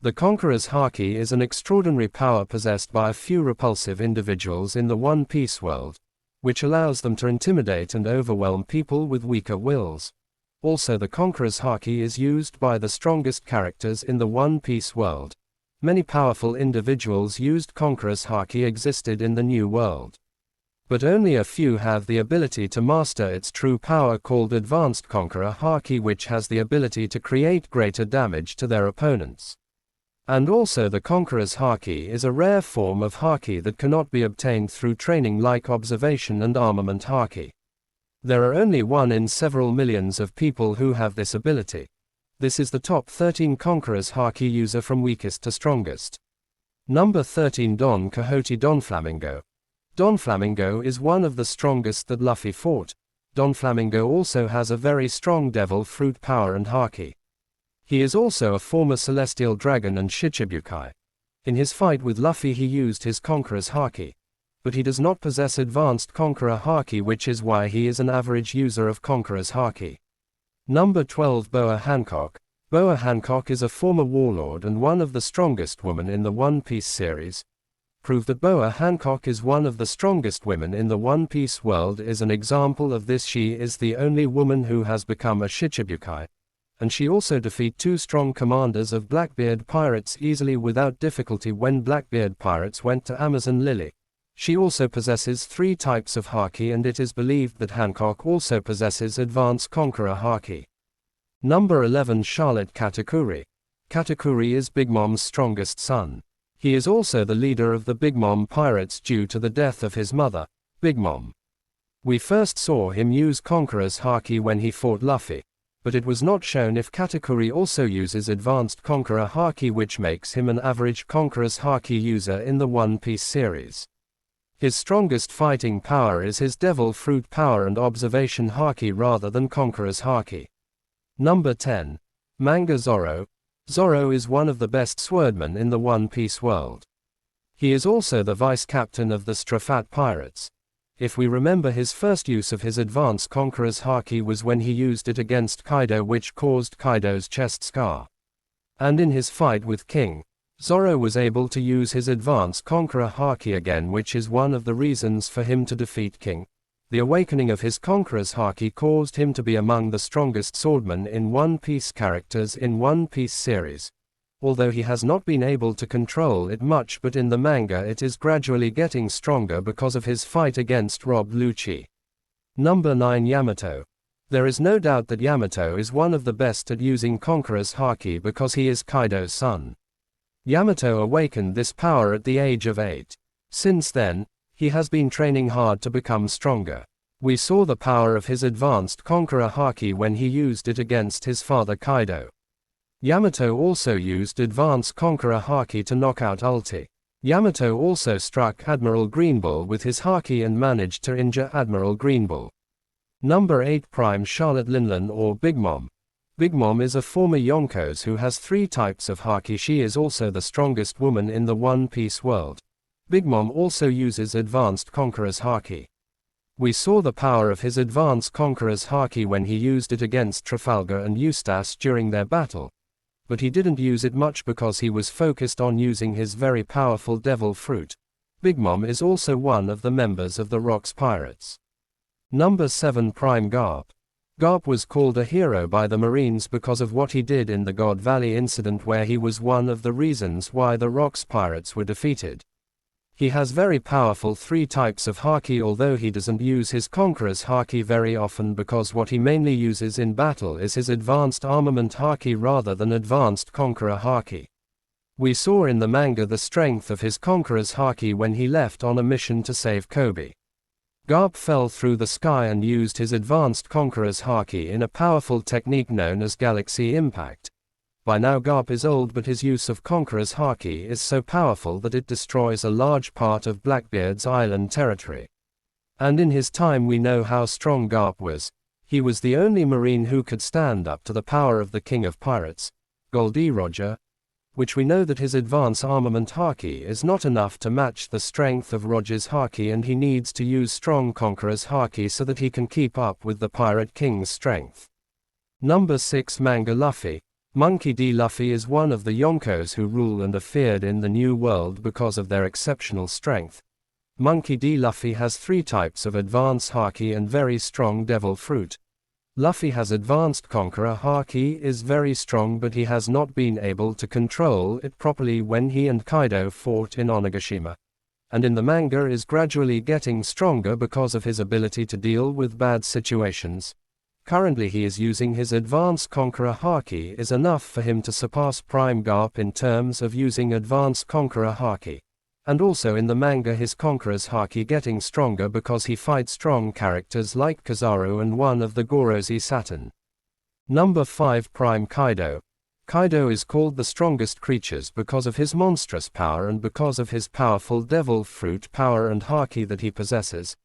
The Conquerors Haki is an extraordinary power possessed by a few repulsive individuals in the One Piece world, which allows them to intimidate and overwhelm people with weaker wills. Also, the Conquerors Haki is used by the strongest characters in the One Piece world. Many powerful individuals used Conquerors Haki existed in the New World, but only a few have the ability to master its true power, called Advanced Conqueror Haki, which has the ability to create greater damage to their opponents. And also, the Conquerors Haki is a rare form of Haki that cannot be obtained through training like Observation and Armament Haki. There are only one in several millions of people who have this ability. This is the top 13 Conquerors Haki user from weakest to strongest. Number 13, Don Quixote. Don Flamingo. Don Flamingo is one of the strongest that Luffy fought. Don Flamingo also has a very strong devil fruit power and Haki. He is also a former celestial dragon and Shichibukai. In his fight with Luffy he used his Conqueror's Haki, but he does not possess Advanced Conqueror Haki, which is why he is an average user of Conqueror's Haki. Number 12, Boa Hancock. Boa Hancock is a former warlord and one of the strongest women in the One Piece series. Prove that Boa Hancock is one of the strongest women in the One Piece world is an example of this. She is the only woman who has become a Shichibukai, and she also defeat two strong commanders of Blackbeard pirates easily without difficulty when Blackbeard pirates went to Amazon Lily. She also possesses 3 types of Haki, and it is believed that Hancock also possesses Advanced Conqueror Haki. Number 11, Charlotte Katakuri. Katakuri is Big Mom's strongest son. He is also the leader of the Big Mom pirates due to the death of his mother, Big Mom. We first saw him use Conqueror's Haki when he fought Luffy, but it was not shown if Katakuri also uses Advanced Conqueror Haki, which makes him an average Conqueror's Haki user in the One Piece series. His strongest fighting power is his Devil Fruit power and Observation Haki rather than Conqueror's Haki. Number 10. Manga Zoro. Zoro is one of the best swordmen in the One Piece world. He is also the vice-captain of the Strafat Pirates. If we remember, his first use of his Advanced Conqueror's Haki was when he used it against Kaido, which caused Kaido's chest scar. And in his fight with King, Zoro was able to use his Advanced Conqueror Haki again, which is one of the reasons for him to defeat King. The awakening of his Conqueror's Haki caused him to be among the strongest swordmen in One Piece characters in One Piece series. Although he has not been able to control it much, but in the manga it is gradually getting stronger because of his fight against Rob Lucci. Number 9, Yamato. There is no doubt that Yamato is one of the best at using Conqueror's Haki because he is Kaido's son. Yamato awakened this power at the age of 8. Since then, he has been training hard to become stronger. We saw the power of his Advanced Conqueror Haki when he used it against his father Kaido. Yamato also used Advanced Conqueror Haki to knock out Ulti. Yamato also struck Admiral Greenbull with his Haki and managed to injure Admiral Greenbull. Number 8, Prime Charlotte Linlin or Big Mom. Big Mom is a former Yonkos who has 3 types of Haki. She is also the strongest woman in the One Piece world. Big Mom also uses Advanced Conqueror's Haki. We saw the power of his Advanced Conqueror's Haki when he used it against Trafalgar and Eustace during their battle, but he didn't use it much because he was focused on using his very powerful Devil Fruit. Big Mom is also one of the members of the Rocks Pirates. Number 7, Prime Garp. Garp was called a hero by the Marines because of what he did in the God Valley incident, where he was one of the reasons why the Rocks Pirates were defeated. He has very powerful 3 types of Haki, although he doesn't use his Conqueror's Haki very often because what he mainly uses in battle is his Advanced Armament Haki rather than Advanced Conqueror Haki. We saw in the manga the strength of his Conqueror's Haki when he left on a mission to save Kobe. Garp fell through the sky and used his Advanced Conqueror's Haki in a powerful technique known as Galaxy Impact. By now Garp is old, but his use of Conqueror's Haki is so powerful that it destroys a large part of Blackbeard's island territory. And in his time we know how strong Garp was. He was the only Marine who could stand up to the power of the King of Pirates, Goldi Roger, which we know that his Advanced Armament Haki is not enough to match the strength of Roger's Haki, and he needs to use strong Conqueror's Haki so that he can keep up with the Pirate King's strength. Number 6, Manga Luffy. Monkey D. Luffy is one of the Yonkos who rule and are feared in the New World because of their exceptional strength. Monkey D. Luffy has 3 types of advanced Haki and very strong devil fruit. Luffy has advanced Conqueror Haki, is very strong, but he has not been able to control it properly when he and Kaido fought in Onigashima. And in the manga is gradually getting stronger because of his ability to deal with bad situations. Currently he is using his advanced Conqueror Haki is enough for him to surpass Prime Garp in terms of using advanced Conqueror Haki. And also in the manga his Conqueror's Haki getting stronger because he fights strong characters like Kizaru and one of the Gorozi Saturn. Number 5 Prime Kaido. Kaido is called the strongest creatures because of his monstrous power and because of his powerful devil fruit power and Haki that he possesses.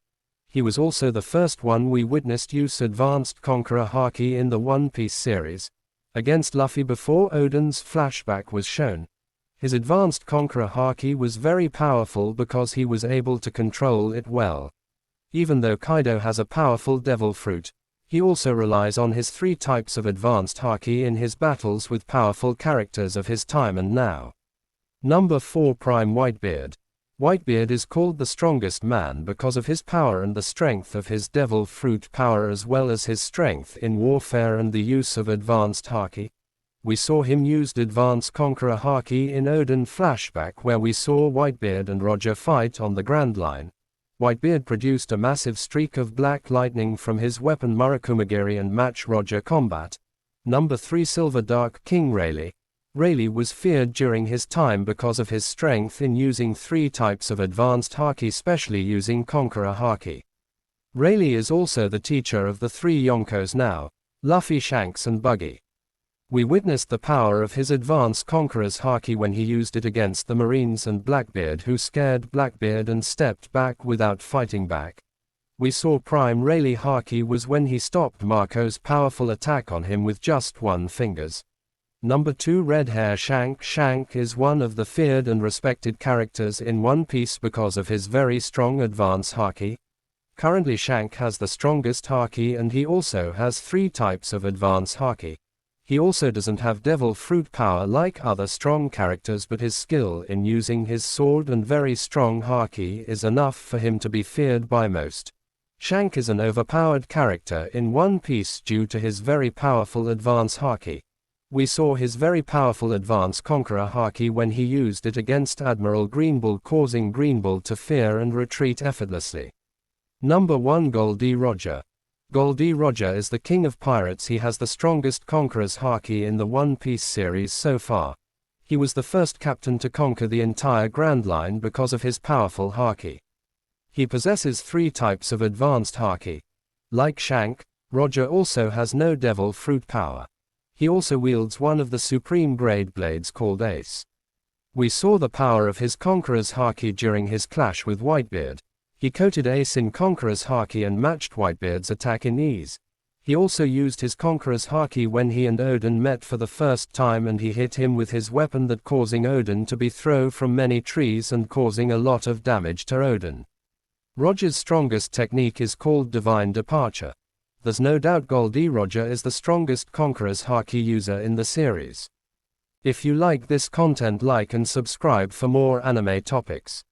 He was also the first one we witnessed use advanced Conqueror Haki in the One Piece series. Against Luffy before Oden's flashback was shown. His advanced Conqueror Haki was very powerful because he was able to control it well. Even though Kaido has a powerful devil fruit, he also relies on his 3 types of advanced Haki in his battles with powerful characters of his time and now. Number 4 Prime Whitebeard. Whitebeard is called the strongest man because of his power and the strength of his devil fruit power as well as his strength in warfare and the use of advanced Haki. We saw him used advanced Conqueror Haki in Oden flashback where we saw Whitebeard and Roger fight on the Grand Line. Whitebeard produced a massive streak of black lightning from his weapon Murakumagiri and match Roger combat. Number 3 Silver Dark King Rayleigh. Rayleigh was feared during his time because of his strength in using 3 types of advanced Haki, especially using Conqueror Haki. Rayleigh is also the teacher of the 3 Yonkos now, Luffy, Shanks and Buggy. We witnessed the power of his advanced Conqueror's Haki when he used it against the Marines and Blackbeard, who scared Blackbeard and stepped back without fighting back. We saw Prime Rayleigh Haki was when he stopped Marco's powerful attack on him with just 1 fingers. Number 2 Red Hair Shank. Shank is one of the feared and respected characters in One Piece because of his very strong advanced Haki. Currently Shank has the strongest Haki and he also has 3 types of advanced Haki. He also doesn't have devil fruit power like other strong characters, but his skill in using his sword and very strong Haki is enough for him to be feared by most. Shank is an overpowered character in One Piece due to his very powerful advanced Haki. We saw his very powerful advanced Conqueror Haki when he used it against Admiral Greenbull, causing Greenbull to fear and retreat effortlessly. Number 1 Goldi Roger. Goldi Roger is the king of pirates. He has the strongest Conqueror's Haki in the One Piece series so far. He was the first captain to conquer the entire Grand Line because of his powerful Haki. He possesses 3 types of advanced Haki. Like Shank, Roger also has no devil fruit power. He also wields one of the supreme grade blades called Ace. We saw the power of his Conqueror's Haki during his clash with Whitebeard. He coated Ace in Conqueror's Haki and matched Whitebeard's attack in ease. He also used his Conqueror's Haki when he and Oden met for the first time, and he hit him with his weapon, that causing Oden to be thrown from many trees and causing a lot of damage to Oden. Roger's strongest technique is called Divine Departure. There's no doubt Goldi Roger is the strongest Conqueror's Haki user in the series. If you like this content, like and subscribe for more anime topics.